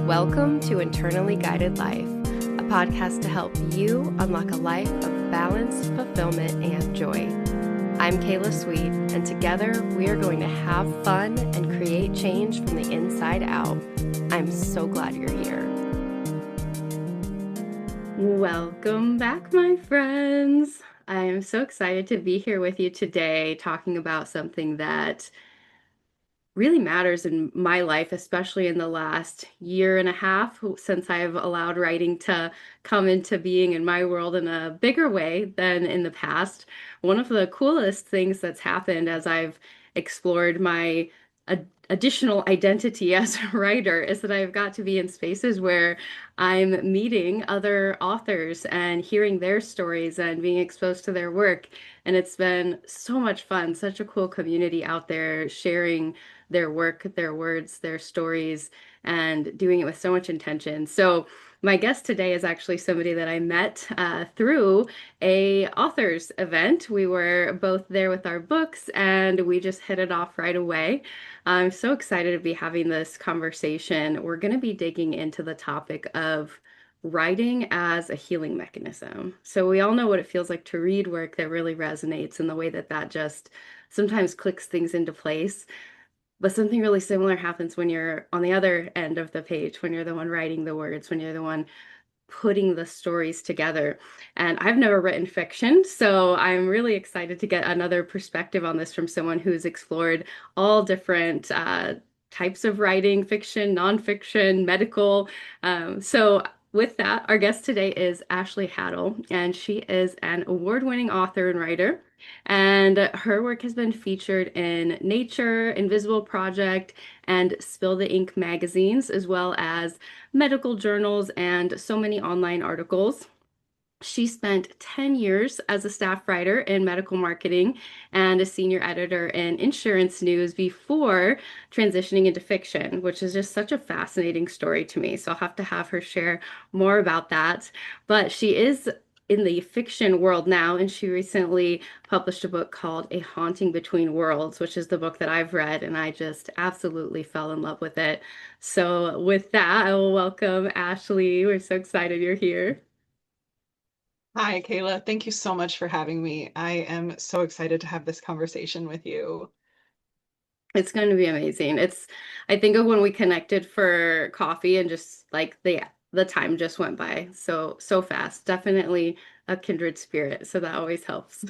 Welcome to Internally Guided Life, a podcast to help you unlock a life of balance, fulfillment, and joy. I'm Kayla Sweet, and together we are going to have fun and create change from the inside out. I'm so glad you're here. Welcome back, my friends. I am so excited to be here with you today talking about something that really matters in my life, especially in the last year and a half since I've allowed writing to come into being in my world in a bigger way than in the past. One of the coolest things that's happened as I've explored my additional identity as a writer is that I've got to be in spaces where I'm meeting other authors and hearing their stories and being exposed to their work. And it's been so much fun, such a cool community out there sharing their work, their words, their stories, and doing it with so much intention. So my guest today is actually somebody that I met through a authors event. We were both there with our books and we just hit it off right away. I'm so excited to be having this conversation. We're going to be digging into the topic of writing as a healing mechanism. So we all know what it feels like to read work that really resonates and the way that that just sometimes clicks things into place. But something really similar happens when you're on the other end of the page, when you're the one writing the words, when you're the one putting the stories together. And I've never written fiction, so I'm really excited to get another perspective on this from someone who's explored all different types of writing, fiction, nonfiction, medical. So with that, our guest today is Ashley Hattle, and she is an award-winning author and writer. And her work has been featured in Nature, Invisible Project, and Spill the Ink magazines, as well as medical journals and so many online articles. She spent 10 years as a staff writer in medical marketing and a senior editor in insurance news before transitioning into fiction, which is just such a fascinating story to me. So I'll have to have her share more about that. But she is in the fiction world now, and she recently published a book called A Haunting Between Worlds, which is the book that I've read, and I just absolutely fell in love with it. So with that, I will welcome Ashley. We're so excited you're here. Hi, Kayla. Thank you so much for having me. I am so excited to have this conversation with you. It's going to be amazing. I think of when we connected for coffee and just like the time just went by so fast. Definitely a kindred spirit. So that always helps.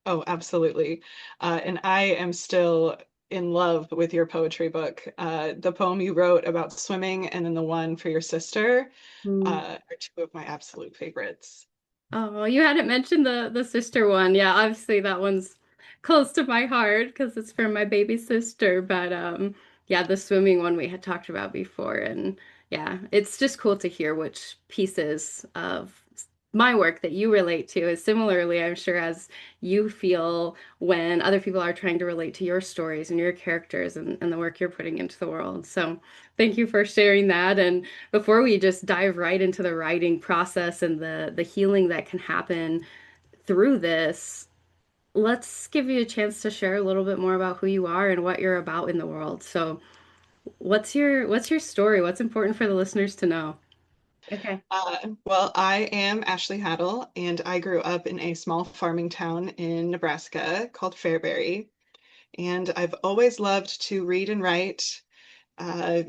Oh, absolutely. And I am still in love with your poetry book. The poem you wrote about swimming and then the one for your sister are two of my absolute favorites. Oh, you hadn't mentioned the sister one. Yeah, obviously that one's close to my heart because it's for my baby sister. But yeah, the swimming one we had talked about before, and yeah, it's just cool to hear which pieces of my work that you relate to is similarly, I'm sure, as you feel when other people are trying to relate to your stories and your characters and the work you're putting into the world. So thank you for sharing that. And before we just dive right into the writing process and the healing that can happen through this, let's give you a chance to share a little bit more about who you are and what you're about in the world. So, what's your story? What's important for the listeners to know? Okay. Well, I am Ashley Hattle, and I grew up in a small farming town in Nebraska called Fairbury. And I've always loved to read and write. Uh,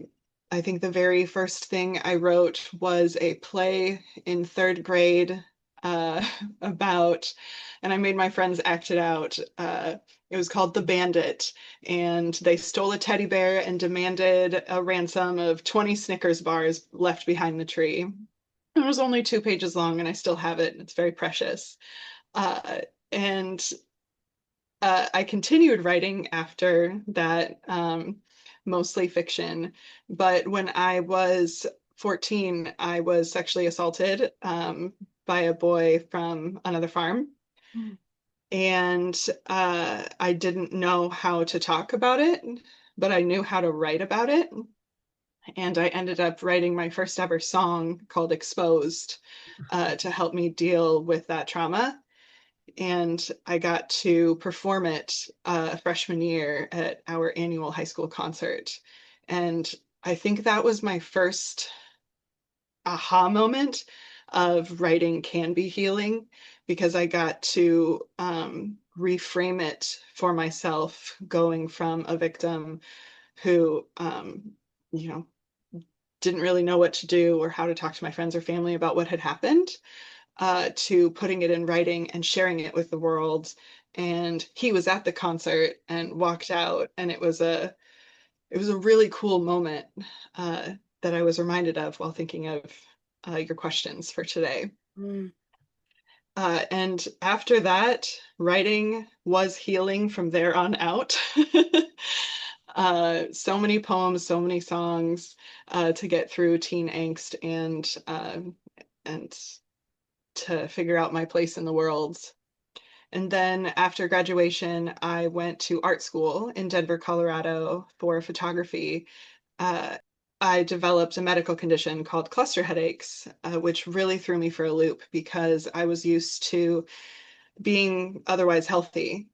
I think the very first thing I wrote was a play in third grade uh, about, and I made my friends act it out. It was called The Bandit, and they stole a teddy bear and demanded a ransom of 20 Snickers bars left behind the tree. It was only 2 pages long, and I still have it, and it's very precious. And I continued writing after that, mostly fiction. But when I was 14, I was sexually assaulted by a boy from another farm. And I didn't know how to talk about it, but I knew how to write about it. And I ended up writing my first ever song called Exposed to help me deal with that trauma, and I got to perform it freshman year at our annual high school concert. And I think that was my first aha moment of writing can be healing because I got to reframe it for myself, going from a victim who, you know, didn't really know what to do or how to talk to my friends or family about what had happened, to putting it in writing and sharing it with the world. And he was at the concert and walked out, and it was a really cool moment, uh, that I was reminded of while thinking of your questions for today. Mm, And after that, writing was healing from there on out. So many poems, so many songs, to get through teen angst and to figure out my place in the world. And then after graduation, I went to art school in Denver, Colorado for photography. uh, I developed a medical condition called cluster headaches, which really threw me for a loop because I was used to being otherwise healthy.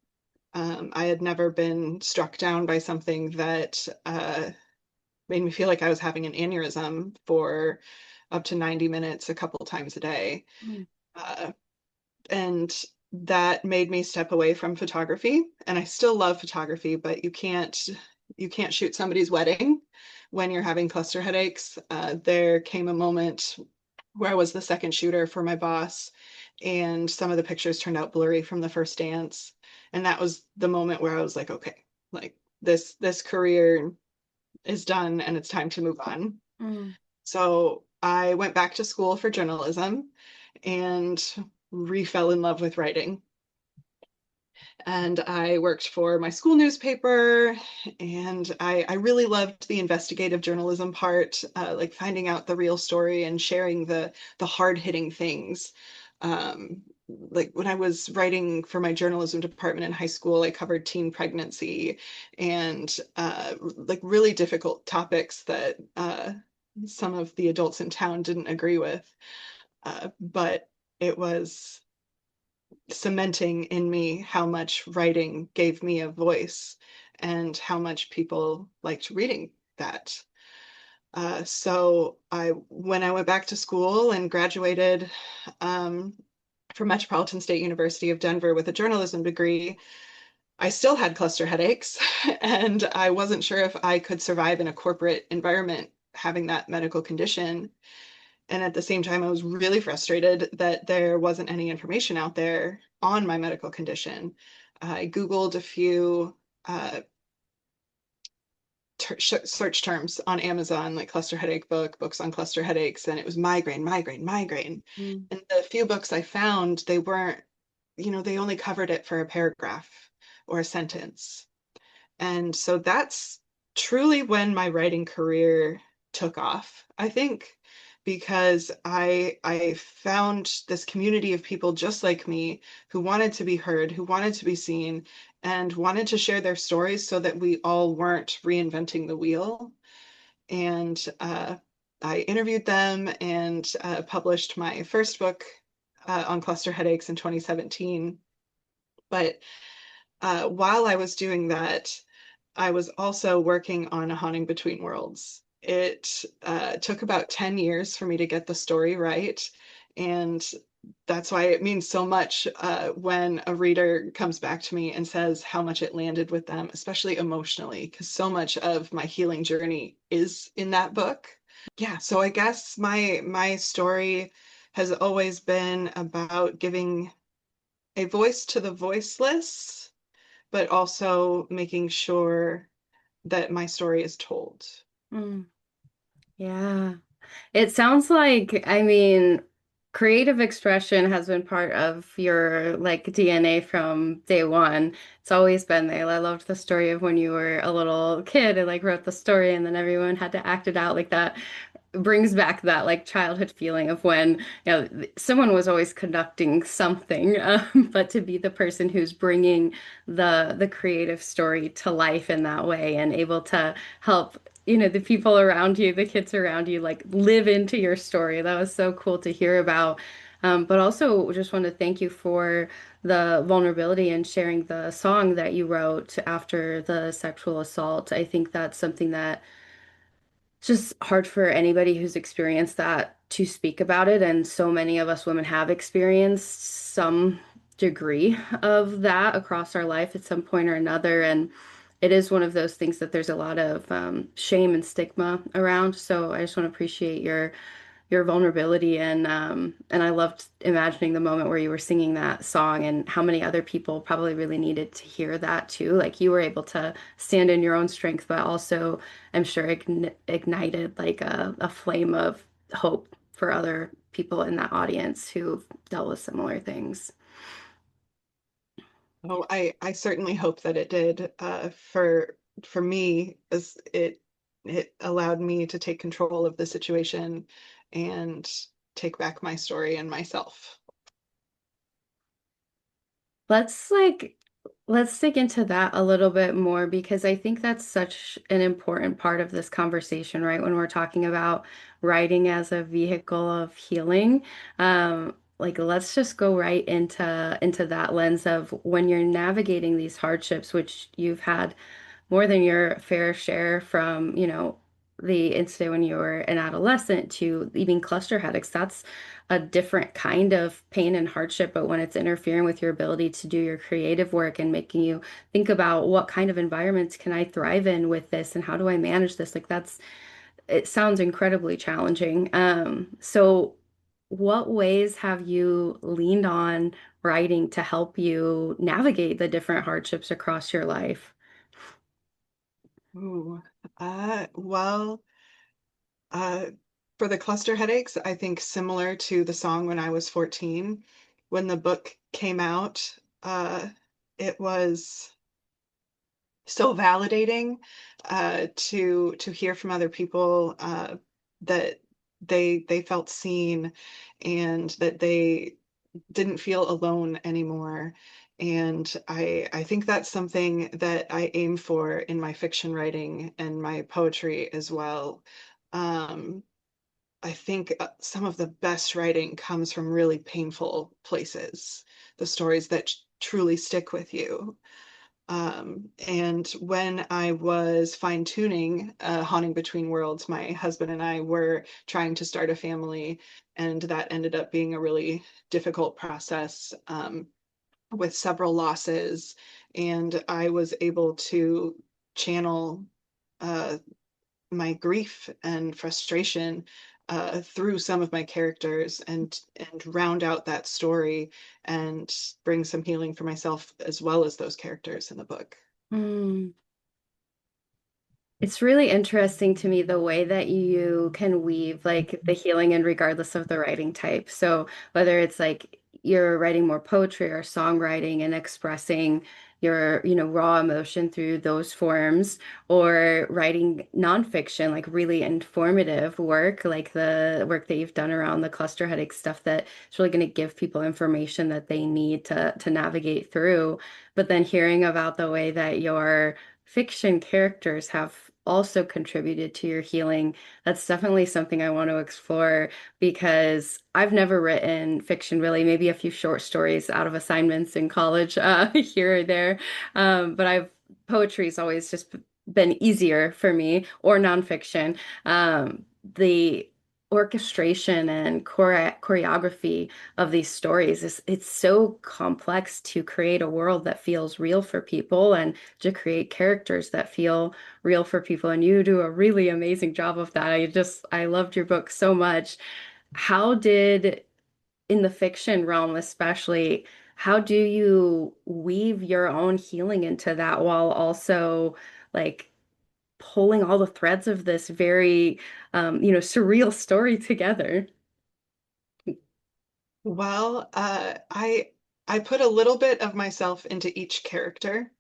I had never been struck down by something that made me feel like I was having an aneurysm for up to 90 minutes a couple times a day. mm, Uh, and that made me step away from photography. And I still love photography, but you can't shoot somebody's wedding when you're having cluster headaches. There came a moment where I was the second shooter for my boss, and some of the pictures turned out blurry from the first dance. And that was the moment where I was like, okay, like this career is done and it's time to move on. mm, So I went back to school for journalism and re-fell in love with writing. And I worked for my school newspaper, and I really loved the investigative journalism part, like finding out the real story and sharing the hard-hitting things. Like when I was writing for my journalism department in high school, I covered teen pregnancy and like really difficult topics that some of the adults in town didn't agree with. But it was cementing in me how much writing gave me a voice and how much people liked reading that. When I went back to school and graduated um, from Metropolitan State University of Denver with a journalism degree, I still had cluster headaches, and I wasn't sure if I could survive in a corporate environment having that medical condition. And at the same time, I was really frustrated that there wasn't any information out there on my medical condition. I Googled a few search terms on Amazon, like cluster headache books on cluster headaches, and it was migraine, migraine, migraine. mm, And the few books I found, they weren't, they only covered it for a paragraph or a sentence. And so that's truly when my writing career took off, I think, because I found this community of people just like me who wanted to be heard, who wanted to be seen, and wanted to share their stories so that we all weren't reinventing the wheel. And I interviewed them and published my first book on cluster headaches in 2017. But while I was doing that, I was also working on A Haunting Between Worlds. It took about 10 years for me to get the story right. And that's why it means so much when a reader comes back to me and says how much it landed with them, especially emotionally, because so much of my healing journey is in that book. Yeah, so I guess my story has always been about giving a voice to the voiceless, but also making sure that my story is told. mm. Yeah. It sounds like, I mean, creative expression has been part of your like DNA from day one. It's always been there. I loved the story of when you were a little kid and like wrote the story and then everyone had to act it out like that brings back that like childhood feeling of when someone was always conducting something, but to be the person who's bringing the creative story to life in that way and able to help the people around you, the kids around you, like live into your story. That was so cool to hear about. But also just want to thank you for the vulnerability and sharing the song that you wrote after the sexual assault. I think that's something that It's just hard for anybody who's experienced that to speak about it. And so many of us women have experienced some degree of that across our life at some point or another. And it is one of those things that there's a lot of shame and stigma around. So I just want to appreciate your vulnerability and I loved imagining the moment where you were singing that song and how many other people probably really needed to hear that too. Like you were able to stand in your own strength, but also I'm sure ignited like a flame of hope for other people in that audience who've dealt with similar things. Oh, I certainly hope that it did. For me, as it allowed me to take control of the situation and take back my story and myself. Let's like let's dig into that a little bit more because I think that's such an important part of this conversation, right? When we're talking about writing as a vehicle of healing. Like let's just go right into that lens of when you're navigating these hardships, which you've had more than your fair share from, the incident when you were an adolescent to even cluster headaches. That's a different kind of pain and hardship, but when it's interfering with your ability to do your creative work and making you think about what kind of environments can I thrive in with this and how do I manage this? Like it sounds incredibly challenging. So what ways have you leaned on writing to help you navigate the different hardships across your life? Ooh, well, uh, for the cluster headaches, I think similar to the song when I was 14, when the book came out, it was so validating to hear from other people that they felt seen and that they didn't feel alone anymore. And I think that's something that I aim for in my fiction writing and my poetry as well. Um, I think some of the best writing comes from really painful places, the stories that truly stick with you. And when I was fine tuning Haunting Between Worlds, my husband and I were trying to start a family, and that ended up being a really difficult process with several losses. And I was able to channel uh, my grief and frustration through some of my characters and round out that story and bring some healing for myself as well as those characters in the book. Mm. It's really interesting to me the way that you can weave like the healing in regardless of the writing type. So whether it's like you're writing more poetry or songwriting and expressing your, raw emotion through those forms, or writing nonfiction, like really informative work, like the work that you've done around the cluster headache stuff that is really going to give people information that they need to navigate through. But then hearing about the way that your fiction characters have also contributed to your healing. That's definitely something I want to explore because I've never written fiction really, maybe a few short stories out of assignments in college, here or there. But poetry's always just been easier for me, or nonfiction. The orchestration and choreography of these stories is it's so complex to create a world that feels real for people and to create characters that feel real for people. And you do a really amazing job of that. I loved your book so much. How did, in the fiction realm especially, how do you weave your own healing into that while also like pulling all the threads of this very, surreal story together? Well, I put a little bit of myself into each character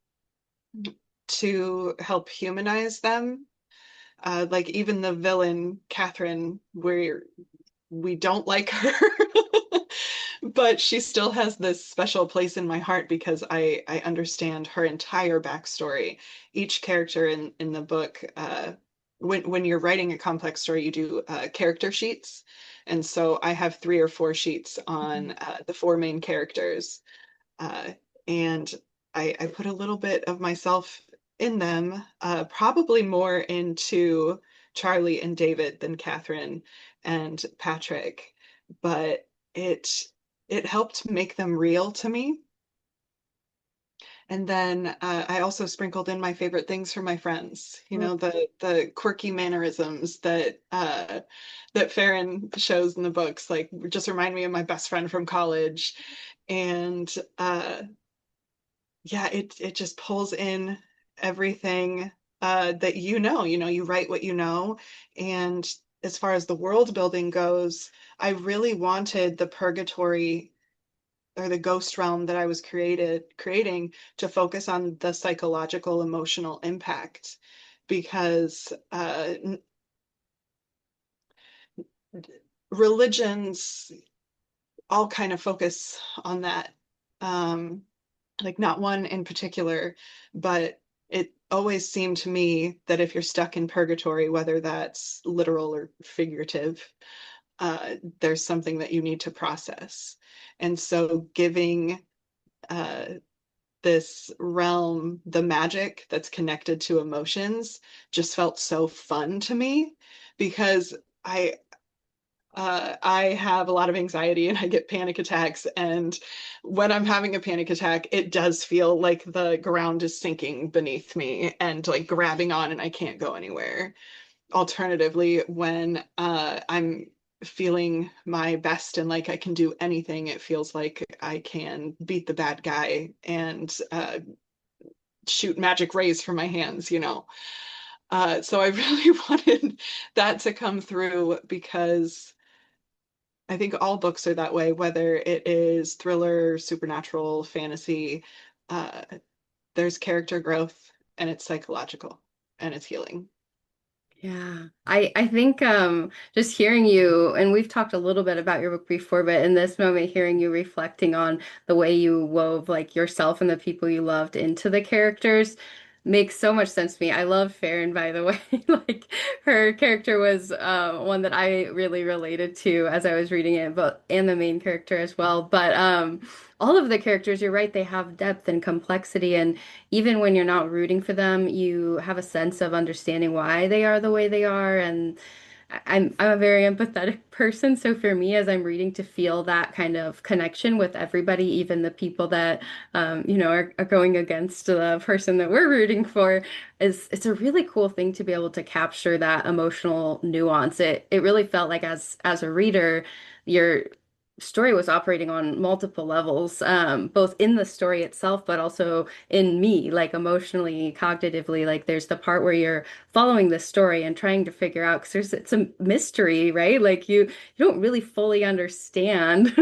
to help humanize them. Like even the villain, Catherine, where we don't like her, but she still has this special place in my heart because I understand her entire backstory. Each character in the book, when you're writing a complex story, you do character sheets, and so I have 3 or 4 sheets on the 4 main characters, uh, and I put a little bit of myself in them, probably more into Charlie and David than Catherine and Patrick, but it it helped make them real to me. And then I also sprinkled in my favorite things for my friends. You know, the quirky mannerisms that Farron shows in the books, like just remind me of my best friend from college. And yeah, it just pulls in everything that you know, you write what you know. And as far as the world building goes, I really wanted the purgatory or the ghost realm that I was creating to focus on the psychological emotional impact because religions all kind of focus on that. Um, like not one in particular, but it always seemed to me that if you're stuck in purgatory, whether that's literal or figurative, there's something that you need to process. And so giving uh, this realm, the magic that's connected to emotions, just felt so fun to me because I have a lot of anxiety and I get panic attacks. And when I'm having a panic attack, it does feel like the ground is sinking beneath me and like grabbing on and I can't go anywhere. Alternatively, when I'm feeling my best and like I can do anything, it feels like I can beat the bad guy and shoot magic rays from my hands, you know. So I really wanted that to come through because I think all books are that way, whether it is thriller, supernatural, fantasy. Uh, there's character growth and it's psychological and it's healing. Yeah. I think just hearing you, and we've talked a little bit about your book before, but in this moment hearing you reflecting on the way you wove like yourself and the people you loved into the characters makes so much sense to me. I love Farron, by the way. Like her character was one that I really related to as I was reading it, but and the main character as well. But all of the characters, you're right, they have depth and complexity, and even when you're not rooting for them, you have a sense of understanding why they are the way they are. And I'm a very empathetic person, so for me, as I'm reading, to feel that kind of connection with everybody, even the people that are going against the person that we're rooting for, is it's a really cool thing to be able to capture that emotional nuance. It really felt like as a reader, your story was operating on multiple levels, both in the story itself, but also in me, like emotionally, cognitively. Like there's the part where you're following this story and trying to figure out, because it's a mystery, right? Like you don't really fully understand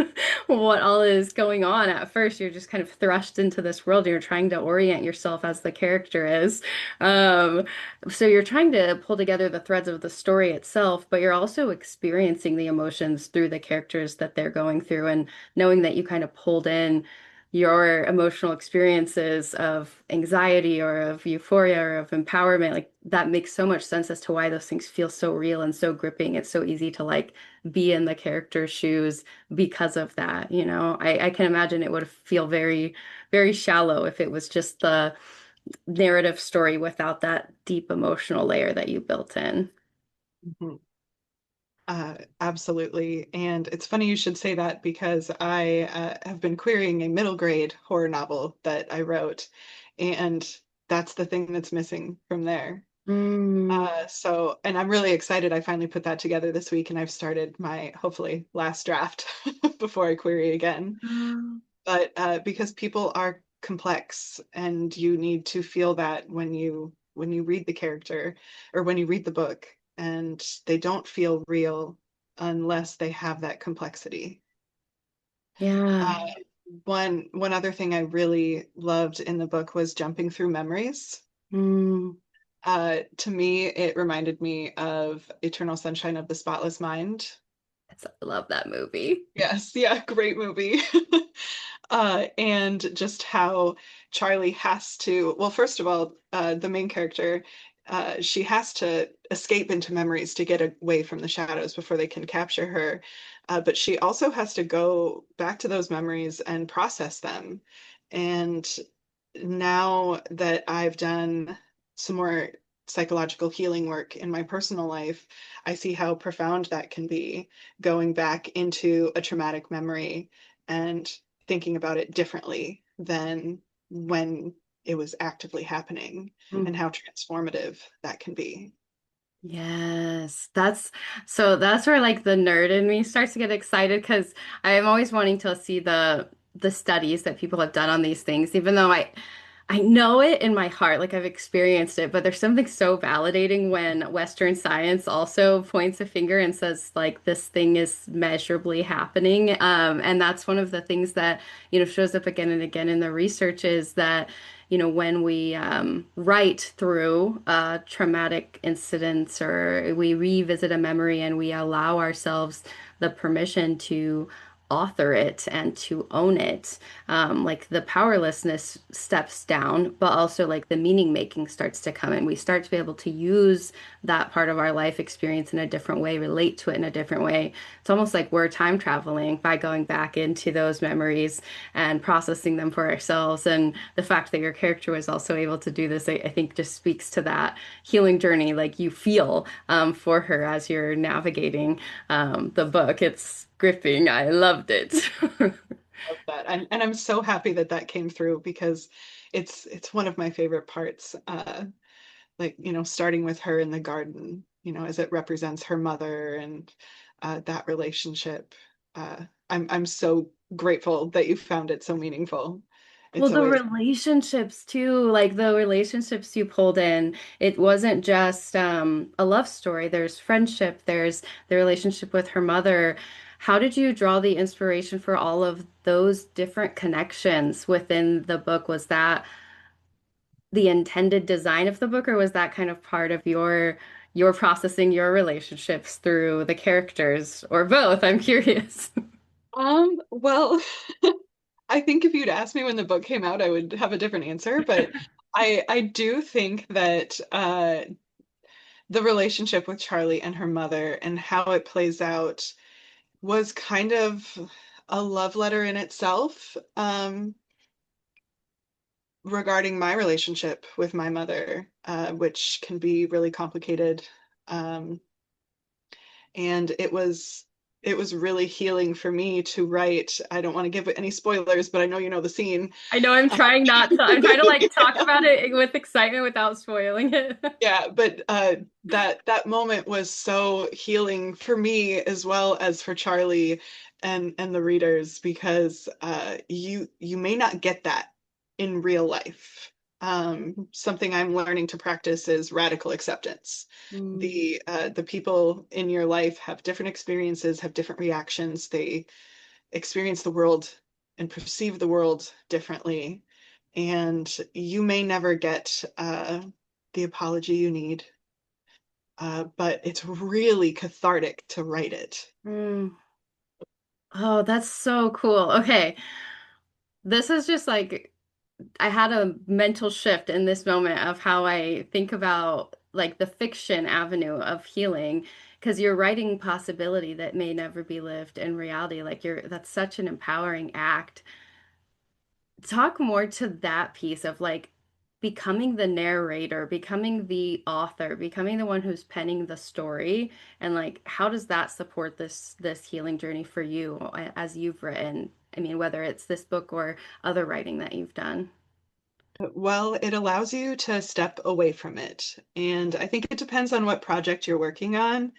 what all is going on at first. You're just kind of thrust into this world. And you're trying to orient yourself as the character is. Um, so you're trying to pull together the threads of the story itself, but you're also experiencing the emotions through the characters that they're going through, and knowing that you kind of pulled in your emotional experiences of anxiety or of euphoria or of empowerment, like that makes so much sense as to why those things feel so real and so gripping. It's so easy to like be in the character's shoes because of that, you know. I can imagine it would feel very, very shallow if it was just the narrative story without that deep emotional layer that you built in. Mhm. Absolutely. And it's funny you should say that because I have been querying a middle grade horror novel that I wrote, and that's the thing that's missing from there. Mm. And I'm really excited. I finally put that together this week and I've started my hopefully last draft before I query again. But because people are complex and you need to feel that when you read the character or when you read the book, and they don't feel real unless they have that complexity. Yeah. Uh, one other thing I really loved in the book was jumping through memories. Mm. To me, it reminded me of Eternal Sunshine of the Spotless Mind. I love that movie. Yes, yeah, great movie. And just how Charlie has to, well, first of all, the main character, she has to escape into memories to get away from the shadows before they can capture her. But she also has to go back to those memories and process them. And now that I've done some more psychological healing work in my personal life, I see how profound that can be, going back into a traumatic memory and thinking about it differently than when it was actively happening, and how transformative that can be. Yes, that's where like the nerd in me starts to get excited because I am always wanting to see the studies that people have done on these things, even though I know it in my heart, like I've experienced it, but there's something so validating when Western science also points a finger and says like this thing is measurably happening. And that's one of the things that, shows up again and again in the research is that when we write through traumatic incidents or we revisit a memory and we allow ourselves the permission to author it and to own it, like the powerlessness steps down, but also like the meaning making starts to come in. We start to be able to use that part of our life experience in a different way, relate to it in a different way. It's almost like we're time traveling by going back into those memories and processing them for ourselves. And the fact that your character was also able to do this, I think just speaks to that healing journey, like you feel for her as you're navigating the book. It's gripping. I loved it. Love that. And I'm so happy that that came through, because it's one of my favorite parts. Like, starting with her in the garden, as it represents her mother and that relationship. I'm so grateful that you found it so meaningful. Well, It's the always, relationships too, like the relationships you pulled in, it wasn't just a love story. There's friendship, there's the relationship with her mother. How did you draw the inspiration for all of those different connections within the book? Was that the intended design of the book, or was that kind of part of your processing your relationships through the characters, or both? I'm curious. well, I think if you'd asked me when the book came out, I would have a different answer, but I do think that the relationship with Charlie and her mother and how it plays out was kind of a love letter in itself, regarding my relationship with my mother, which can be really complicated. Um, and it was really healing for me to write. I don't want to give any spoilers, but I know you know the scene. I know I'm Uh, trying not to. I'm trying to like talk about it with excitement without spoiling it. yeah, but that moment was so healing for me as well as for Charlie and the readers, because you may not get that in real life. Something I'm learning to practice is radical acceptance. Mm, The people in your life have different experiences, have different reactions. They experience the world and perceive the world differently, and you may never get the apology you need, but it's really cathartic to write it. mm. Oh, that's so cool. Okay. This is just like I had a mental shift in this moment of how I think about like the fiction avenue of healing because you're writing possibility that may never be lived in reality. Like that's such an empowering act. Talk more to that piece of like becoming the narrator, becoming the author, becoming the one who's penning the story, and like how does that support this healing journey for you as you've written? I mean, whether it's this book or other writing that you've done. Well, it allows you to step away from it. And I think it depends on what project you're working on,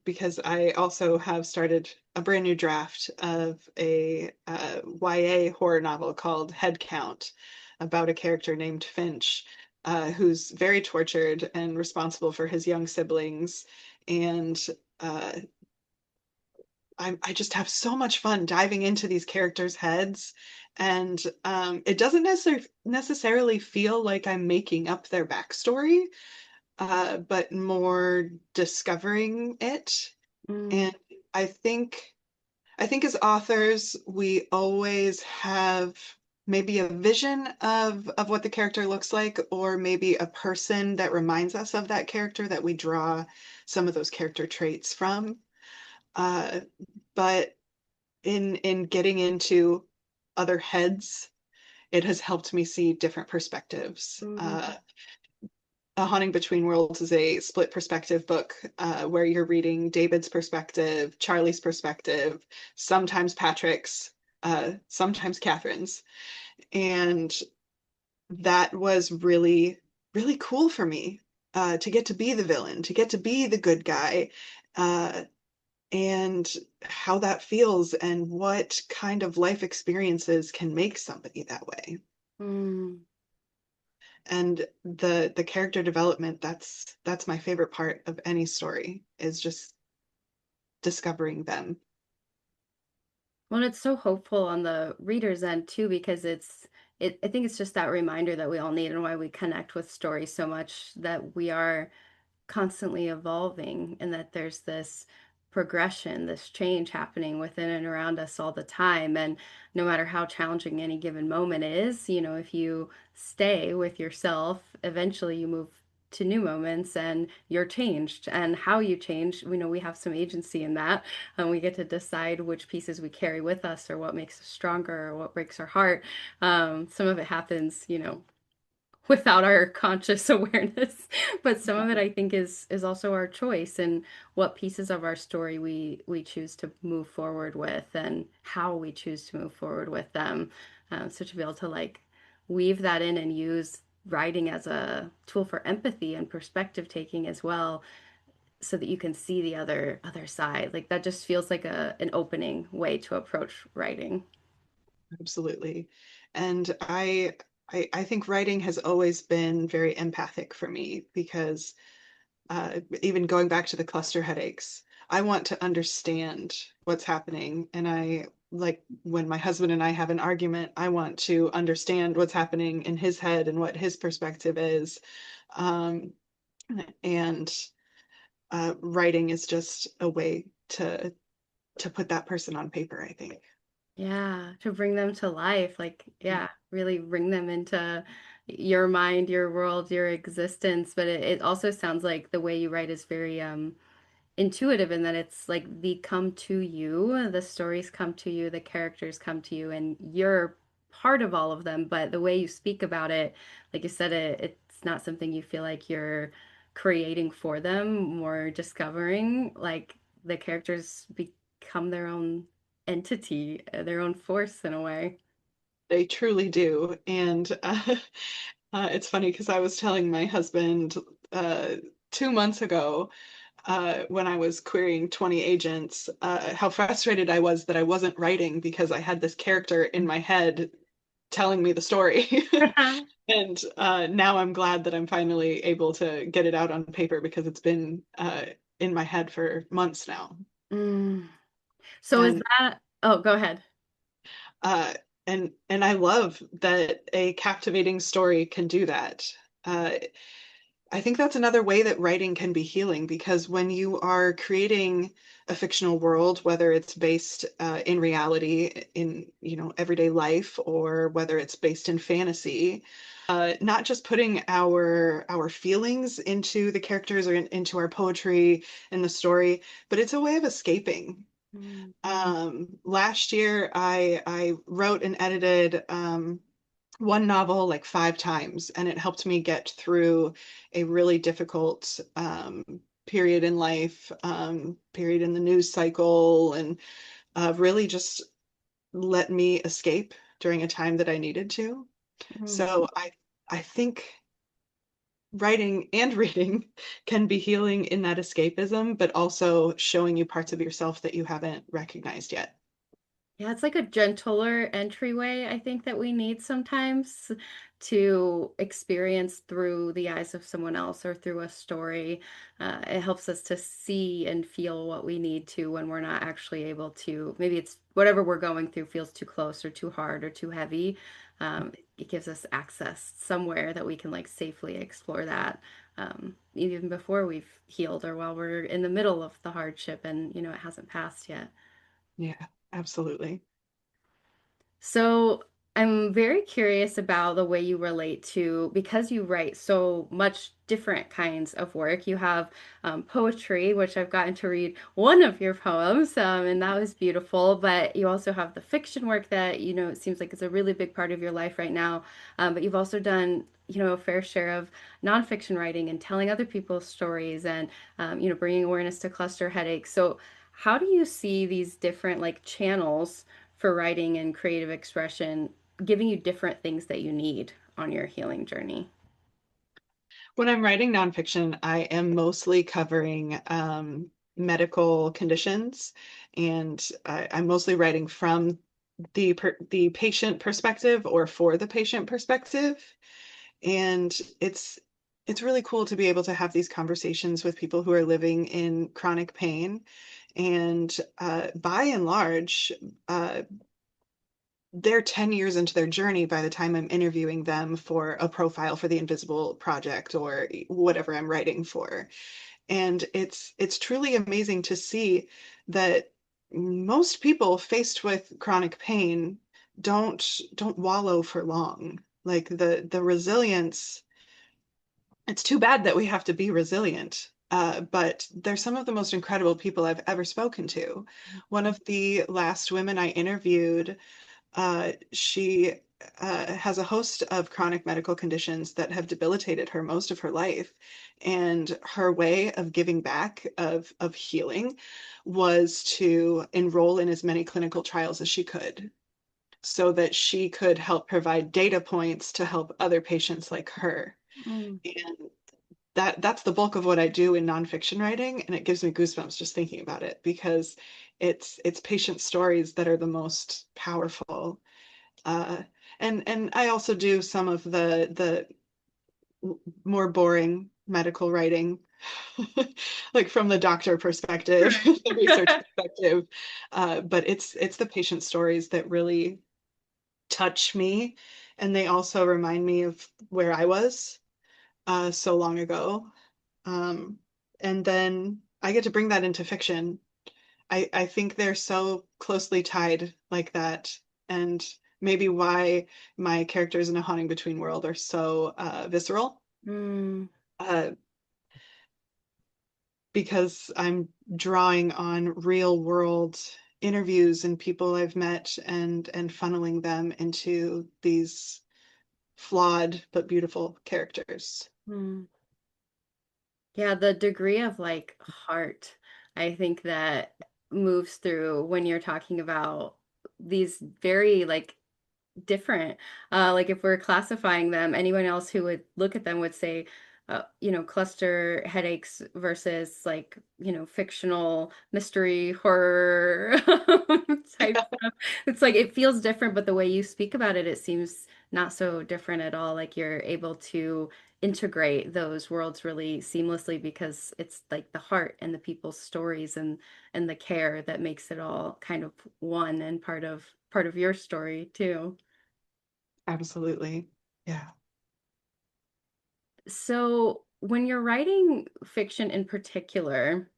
because I also have started a brand new draft of a YA horror novel called Head Count, about a character named Finch, who's very tortured and responsible for his young siblings. And uh, I just have so much fun diving into these characters' heads, and it doesn't necessarily feel like I'm making up their backstory, but more discovering it. Mm, And I think I think as authors, we always have maybe a vision of what the character looks like, or maybe a person that reminds us of that character that we draw some of those character traits from. Uh, but in getting into other heads, it has helped me see different perspectives. mm, A Haunting Between Worlds is a split perspective book where you're reading David's perspective, Charlie's perspective, sometimes Patrick's, sometimes Catherine's. And that was really, really cool for me to get to be the villain, to get to be the good guy, uh, and how that feels and what kind of life experiences can make somebody that way. Mm. And the character development, that's my favorite part of any story is just discovering them. Well, it's so hopeful on the reader's end too, because I think it's just that reminder that we all need and why we connect with stories so much that we are constantly evolving and that there's this progression, this change happening within and around us all the time. And no matter how challenging any given moment is, if you stay with yourself, eventually you move to new moments and you're changed. And how you change, we know we have some agency in that. And we get to decide which pieces we carry with us or what makes us stronger or what breaks our heart. Some of it happens, without our conscious awareness. But some of it I think is also our choice and what pieces of our story we choose to move forward with and how we choose to move forward with them. So to be able to like weave that in and use writing as a tool for empathy and perspective taking as well so that you can see the other side, like that just feels like an opening way to approach writing. Absolutely. And I think writing has always been very empathic for me because even going back to the cluster headaches, I want to understand what's happening. And I like when my husband and I have an argument, I want to understand what's happening in his head and what his perspective is. Um, and writing is just a way to put that person on paper, I think. Yeah, to bring them to life, like, yeah, really bring them into your mind, your world, your existence. But it also sounds like the way you write is very intuitive in that it's like the come to you, the stories come to you, the characters come to you, and you're part of all of them. But the way you speak about it, like you said, it's not something you feel like you're creating for them, more discovering. Like the characters become their own entity, their own force in a way. They truly do. And it's funny because I was telling my husband 2 months ago when I was querying 20 agents how frustrated I was that I wasn't writing because I had this character in my head telling me the story. And now I'm glad that I'm finally able to get it out on paper because it's been in my head for months now. Mm. So is And that, oh, go ahead. uh, and I love that a captivating story can do that. Uh, I think that's another way that writing can be healing because when you are creating a fictional world, whether it's based in reality, in everyday life, or whether it's based in fantasy, not just putting our feelings into the characters or into our poetry and the story, but it's a way of escaping. Mm. Last year, I wrote and edited one novel like 5 times, and it helped me get through a really difficult period in life, period in the news cycle, and really just let me escape during a time that I needed to. Mm. So I think writing and reading can be healing in that escapism, but also showing you parts of yourself that you haven't recognized yet. Yeah, it's like a gentler entryway, I think, that we need sometimes to experience through the eyes of someone else or through a story. It helps us to see and feel what we need to when we're not actually able to. Maybe it's whatever we're going through feels too close or too hard or too heavy. It gives us access somewhere that we can like safely explore that, even before we've healed or while we're in the middle of the hardship and, it hasn't passed yet. Yeah, absolutely. So I'm very curious about the way you relate to, because you write so much different kinds of work. You have poetry, which I've gotten to read one of your poems, and that was beautiful. But you also have the fiction work that, it seems like it's a really big part of your life right now. But you've also done, a fair share of nonfiction writing and telling other people's stories and, bringing awareness to cluster headaches. So, how do you see these different like channels for writing and creative expression giving you different things that you need on your healing journey? When I'm writing nonfiction, I am mostly covering medical conditions, and I'm mostly writing from the patient perspective or for the patient perspective. And it's really cool to be able to have these conversations with people who are living in chronic pain. And by and large, uh, they're 10 years into their journey by the time I'm interviewing them for a profile for the Invisible Project or whatever I'm writing for. And it's truly amazing to see that most people faced with chronic pain don't wallow for long. Like the resilience, it's too bad that we have to be resilient. But they're some of the most incredible people I've ever spoken to. One of the last women I interviewed, she has a host of chronic medical conditions that have debilitated her most of her life. And her way of giving back, of healing, was to enroll in as many clinical trials as she could so that she could help provide data points to help other patients like her. Mm, And that's the bulk of what I do in nonfiction writing, and it gives me goosebumps just thinking about it because it's patient stories that are the most powerful. Uh, and I also do some of the more boring medical writing, like from the doctor perspective, the research right. perspective. But it's the patient stories that really touch me, and they also remind me of where I was so long ago. Um, and then I get to bring that into fiction. I think they're so closely tied like that, and maybe why my characters in A Haunting Between World are so visceral, Mm, uh, because I'm drawing on real world interviews and people I've met and funneling them into these flawed but beautiful characters. mm. Yeah, the degree of like heart, I think that moves through when you're talking about these very like different. Like if we're classifying them, anyone else who would look at them would say, cluster headaches versus like, fictional mystery horror type stuff. It's like it feels different, but the way you speak about it, it seems not so different at all. Like you're able to integrate those worlds really seamlessly because it's like the heart and the people's stories and the care that makes it all kind of one and part of your story too. Absolutely. Yeah. So, when you're writing fiction in particular,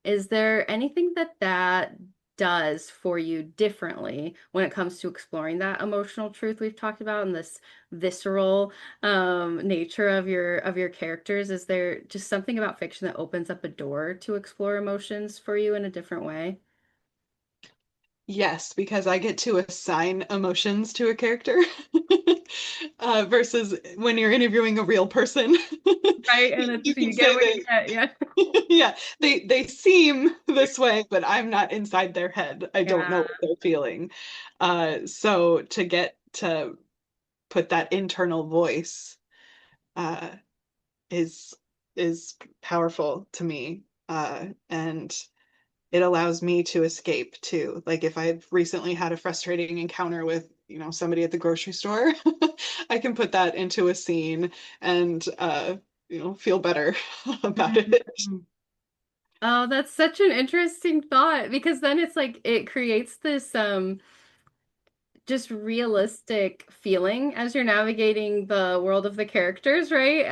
is there anything that does for you differently when it comes to exploring that emotional truth we've talked about and this visceral nature of your characters? Is there just something about fiction that opens up a door to explore emotions for you in a different way? Yes, because I get to assign emotions to a character versus when you're interviewing a real person. Right, and it's You you can get say what you get, yeah. that, yeah, they seem this way, but I'm not inside their head. I don't know Yeah. what they're feeling. So to get to put that internal voice uh, is is powerful to me, and it allows me to escape too. Like if I've recently had a frustrating encounter with, somebody at the grocery store, I can put that into a scene and feel better about it. Mhm. Oh, that's such an interesting thought because then it's like it creates this just realistic feeling as you're navigating the world of the characters, right?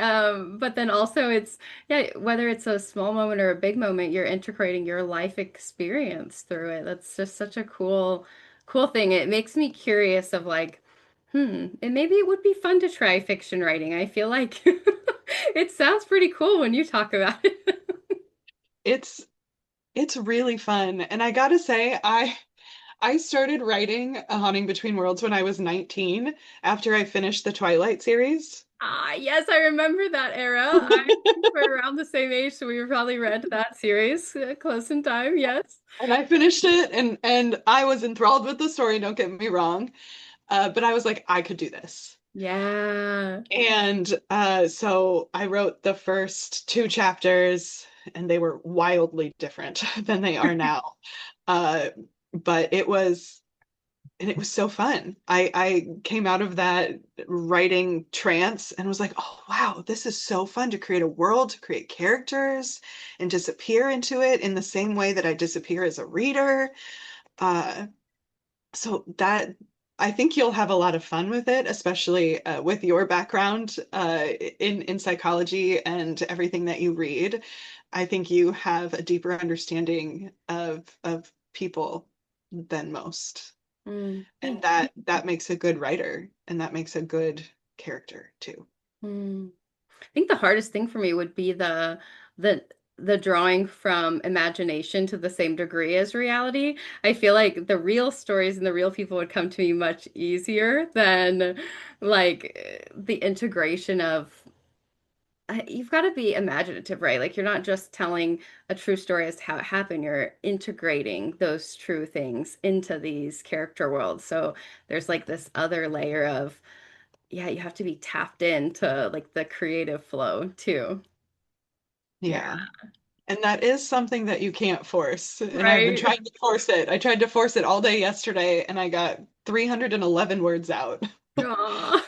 But then also it's yeah, whether it's a small moment or a big moment, you're integrating your life experience through it. That's just such a cool cool thing. It makes me curious of like, and maybe it would be fun to try fiction writing. I feel like it sounds pretty cool when you talk about it. It's it's really fun. And I gotta say, I started writing A Haunting Between Worlds when I was 19 after I finished the Twilight series. Ah, yes, I remember that era. I think we're around the same age, so we probably read that series close in time. Yes. And I finished it and I was enthralled with the story, don't get me wrong. But I was like, I could do this. Yeah. And so I wrote the first two chapters, and they were wildly different than they are now. Uh, but it was so fun. I came out of that writing trance and was like, oh wow, this is so fun to create a world, to create characters, and disappear into it in the same way that I disappear as a reader. Uh, so that I think you'll have a lot of fun with it, especially with your background in psychology and everything that you read. I think you have a deeper understanding of people than most. And Thank you. that makes a good writer and that makes a good character too. Mm. I think the hardest thing for me would be the the drawing from imagination to the same degree as reality. I feel like the real stories and the real people would come to me much easier than like the integration of you've got to be imaginative, right? Like you're not just telling a true story as to how it happened, you're integrating those true things into these character worlds. So there's like this other layer of yeah, you have to be tapped into like the creative flow too. Yeah. Yeah. And that is something that you can't force. And I've been Right. trying to force it. I tried to force it all day yesterday and I got 311 words out, Aw.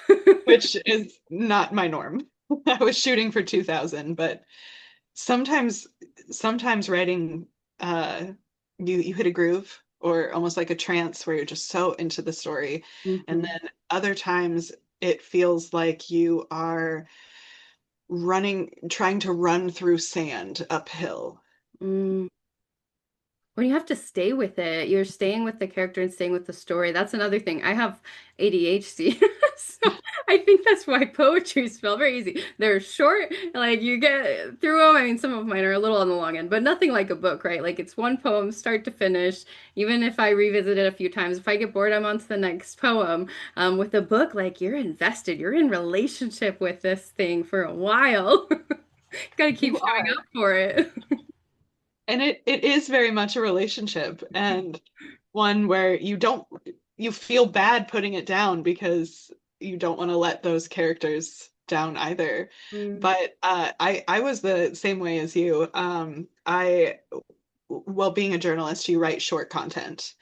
which is not my norm. I was shooting for 2000, but sometimes sometimes writing uh you hit a groove or almost like a trance where you're just so into the story. And Mhm. then other times it feels like you are trying to run through sand uphill. Mm. When you have to stay with it, you're staying with the character and staying with the story. That's another thing. I have ADHD, so I think that's why poetry spell very easy. They're short, like you get through them. I mean, some of mine are a little on the long end, but nothing like a book, right? Like it's one poem, start to finish. Even if I revisit it a few times, if I get bored, I'm on to the next poem. With a book, like you're invested, you're in relationship with this thing for a while. Got to keep You showing are. up for it. And it is very much a relationship and one where you feel bad putting it down because you don't want to let those characters down either. Mm. But I was the same way as you. I well, being a journalist, you write short content.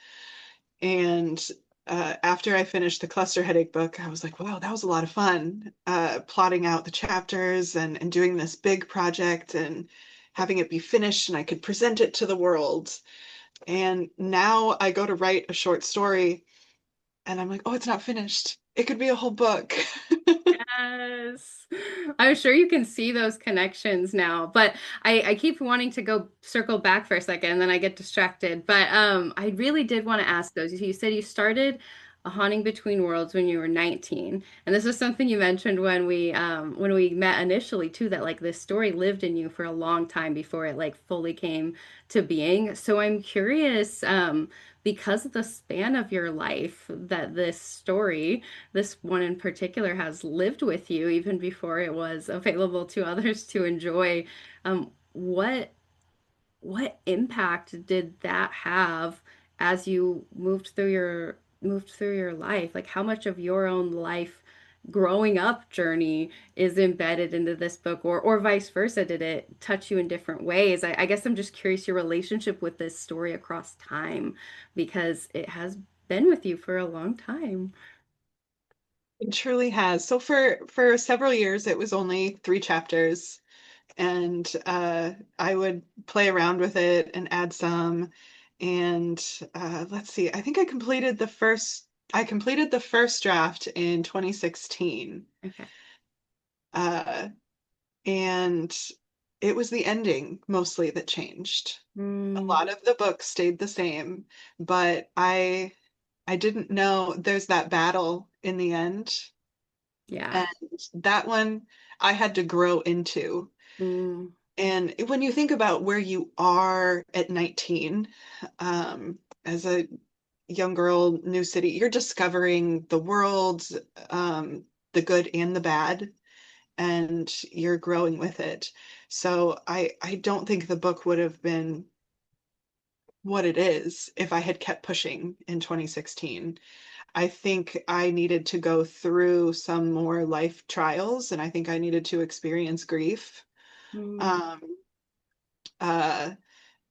And after I finished the cluster headache book, I was like, wow, that was a lot of fun, plotting out the chapters and doing this big project and having it be finished and I could present it to the world. And now I go to write a short story and I'm like, oh, it's not finished. It could be a whole book. Yes. I'm sure you can see those connections now, but I keep wanting to go circle back for a second and then I get distracted. But I really did want to ask those. You said you started a haunting between worlds when you were 19. And this was something you mentioned when we met initially too, that like this story lived in you for a long time before it like fully came to being. So I'm curious, because of the span of your life that this story this one in particular has lived with you even before it was available to others to enjoy. What impact did that have as you moved through your life? Like how much of your own life growing up journey is embedded into this book or vice versa? Did it touch you in different ways? I guess I'm just curious your relationship with this story across time because it has been with you for a long time. It truly has. So for several years, it was only three chapters, and I would play around with it and add some. And let's see, I think I completed the first draft in 2016. Okay. Uh, and it was the ending mostly that changed. A Mm, lot of the book stayed the same, but I didn't know there's that battle in the end. Yeah. And that one I had to grow into. Mm, And when you think about where you are at 19, as a young girl, new city, you're discovering the world, the good and the bad, and you're growing with it. So I don't think the book would have been what it is if I had kept pushing in 2016. I think I needed to go through some more life trials, and I think I needed to experience grief. mm, Um, uh,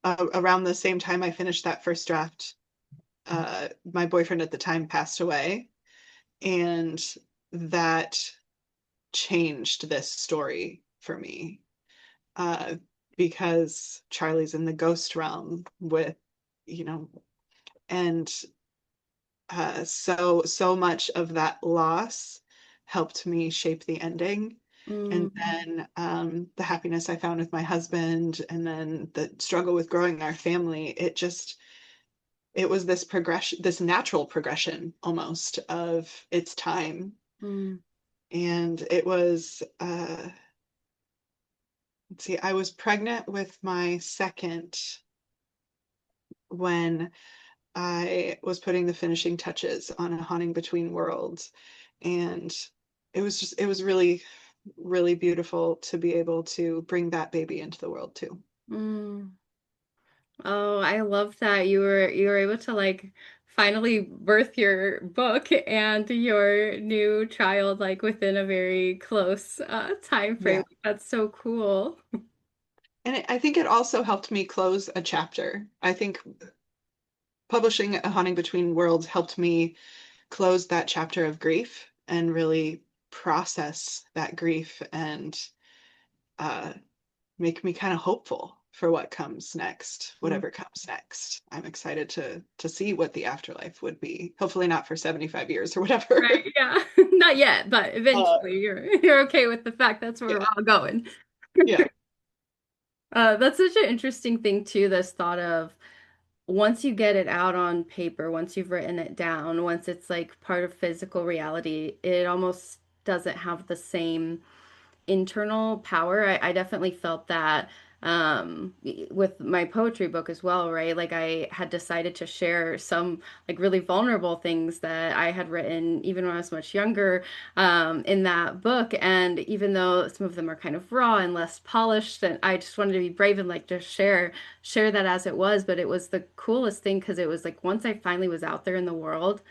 Around the same time I finished that first draft, my boyfriend at the time passed away, and that changed this story for me. Uh, because Charlie's in the ghost realm with, you know, and so much of that loss helped me shape the ending. And mm, then the happiness I found with my husband, and then the struggle with growing our family, it was this progression, this natural progression almost of its time. mm, And it was, let's see, I was pregnant with my second when I was putting the finishing touches on A Haunting Between Worlds. And it was really, really beautiful to be able to bring that baby into the world too. mm. Oh, I love that you were able to like finally birth your book and your new child like within a very close time frame. Yeah. That's so cool. And I think it also helped me close a chapter. I think publishing A Haunting Between Worlds helped me close that chapter of grief and really process that grief and uh, make me kind of hopeful for what comes next, Mm, whatever comes next. I'm excited to see what the afterlife would be. Hopefully not for 75 years or whatever. right, yeah. Not yet, but Uh, eventually you're okay with the fact that's where we're yeah, all going. yeah, That's such an interesting thing too, this thought of once you get it out on paper, once you've written it down, once it's like part of physical reality, it almost doesn't have the same internal power. I definitely felt that with my poetry book as well, right? Like I had decided to share some like really vulnerable things that I had written even when I was much younger in that book. And even though some of them are kind of raw and less polished, and I just wanted to be brave and like just share that as it was. But it was the coolest thing because it was like once I finally was out there in the world,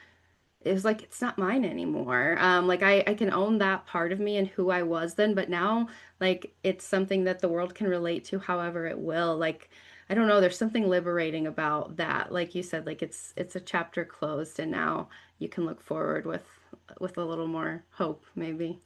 it was like it's not mine anymore. Like I can own that part of me and who I was then, but now like it's something that the world can relate to however it will. Like I don't know, there's something liberating about that. Like you said, like it's a chapter closed and now you can look forward with a little more hope, maybe.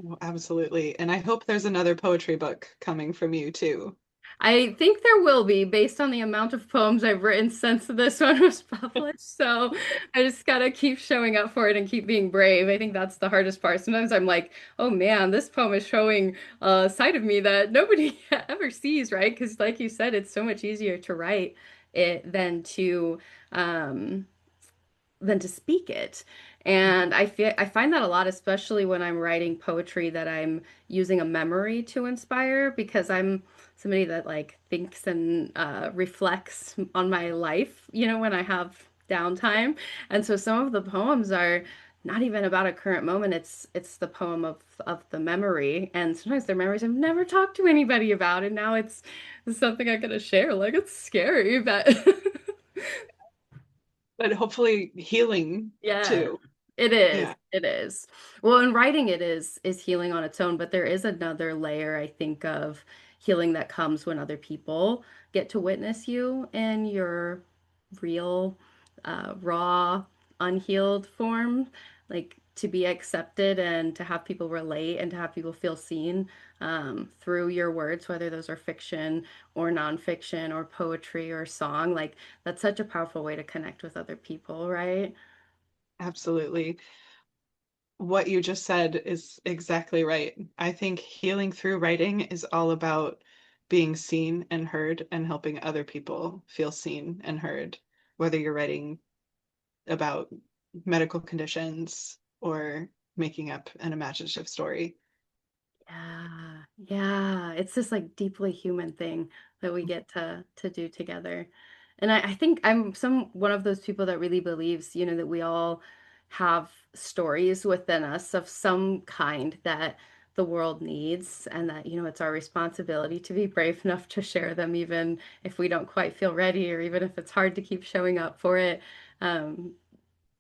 oh, absolutely. And I hope there's another poetry book coming from you too. I think there will be based on the amount of poems I've written since this one was published. So I just gotta keep showing up for it and keep being brave. I think that's the hardest part. Sometimes I'm like, oh man, this poem is showing a side of me that nobody ever sees, right? Because like you said, it's so much easier to write it um than to speak it. And I find that a lot, especially when I'm writing poetry that I'm using a memory to inspire, because I'm somebody that like thinks and reflects on my life, when I have downtime. And so some of the poems are not even about a current moment. It's the poem of the memory, and sometimes they're memories I've never talked to anybody about, and now it's something I gotta share. Like it's scary, but But hopefully healing yeah, too. it is. Yeah, It is. Well, in writing it is healing on its own, but there is another layer, I think, of healing that comes when other people get to witness you in your real, raw, unhealed form. Like to be accepted and to have people relate and to have people feel seen through your words, whether those are fiction or nonfiction or poetry or song. Like that's such a powerful way to connect with other people, right? absolutely. What you just said is exactly right. I think healing through writing is all about being seen and heard and helping other people feel seen and heard, whether you're writing about medical conditions or making up an imaginative story. Yeah, yeah. It's this like deeply human thing that we get to do together. And I think I'm some one of those people that really believes, that we all have stories within us of some kind that the world needs, and that, it's our responsibility to be brave enough to share them, even if we don't quite feel ready, or even if it's hard to keep showing up for it. Um,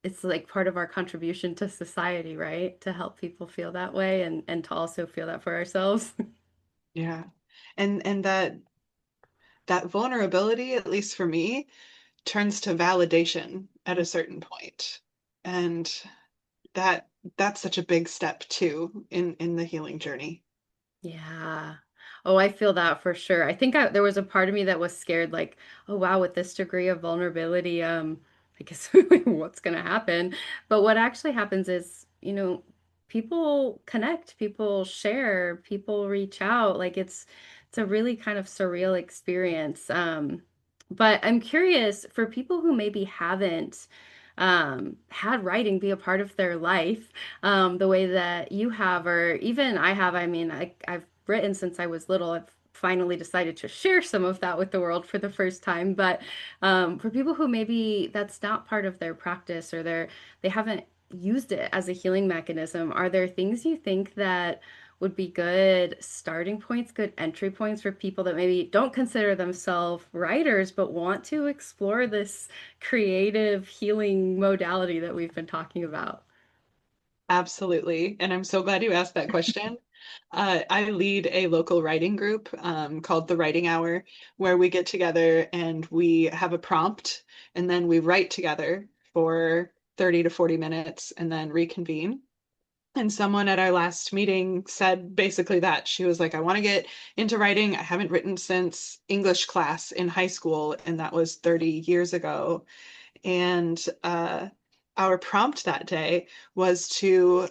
it's like part of our contribution to society, right? To help people feel that way, and to also feel that for ourselves. Yeah. And that vulnerability, at least for me, turns to validation at a certain point. And that that's such a big step too in the healing journey. Yeah. Oh, I feel that for sure. I think there was a part of me that was scared, like, oh wow, with this degree of vulnerability, I guess what's gonna happen? But what actually happens is, people connect, people share, people reach out. Like it's a really kind of surreal experience. But I'm curious for people who maybe haven't had writing be a part of their life the way that you have, or even I have. I mean, I've written since I was little. I've finally decided to share some of that with the world for the first time. But for people who maybe that's not part of their practice, or they haven't used it as a healing mechanism, are there things you think that would be good starting points, good entry points for people that maybe don't consider themselves writers, but want to explore this creative healing modality that we've been talking about? Absolutely. And I'm so glad you asked that question. I lead a local writing group called the Writing Hour, where we get together and we have a prompt and then we write together for 30 to 40 minutes and then reconvene. And someone at our last meeting said basically that. She was like, I want to get into writing. I haven't written since English class in high school, and that was 30 years ago. And our prompt that day was to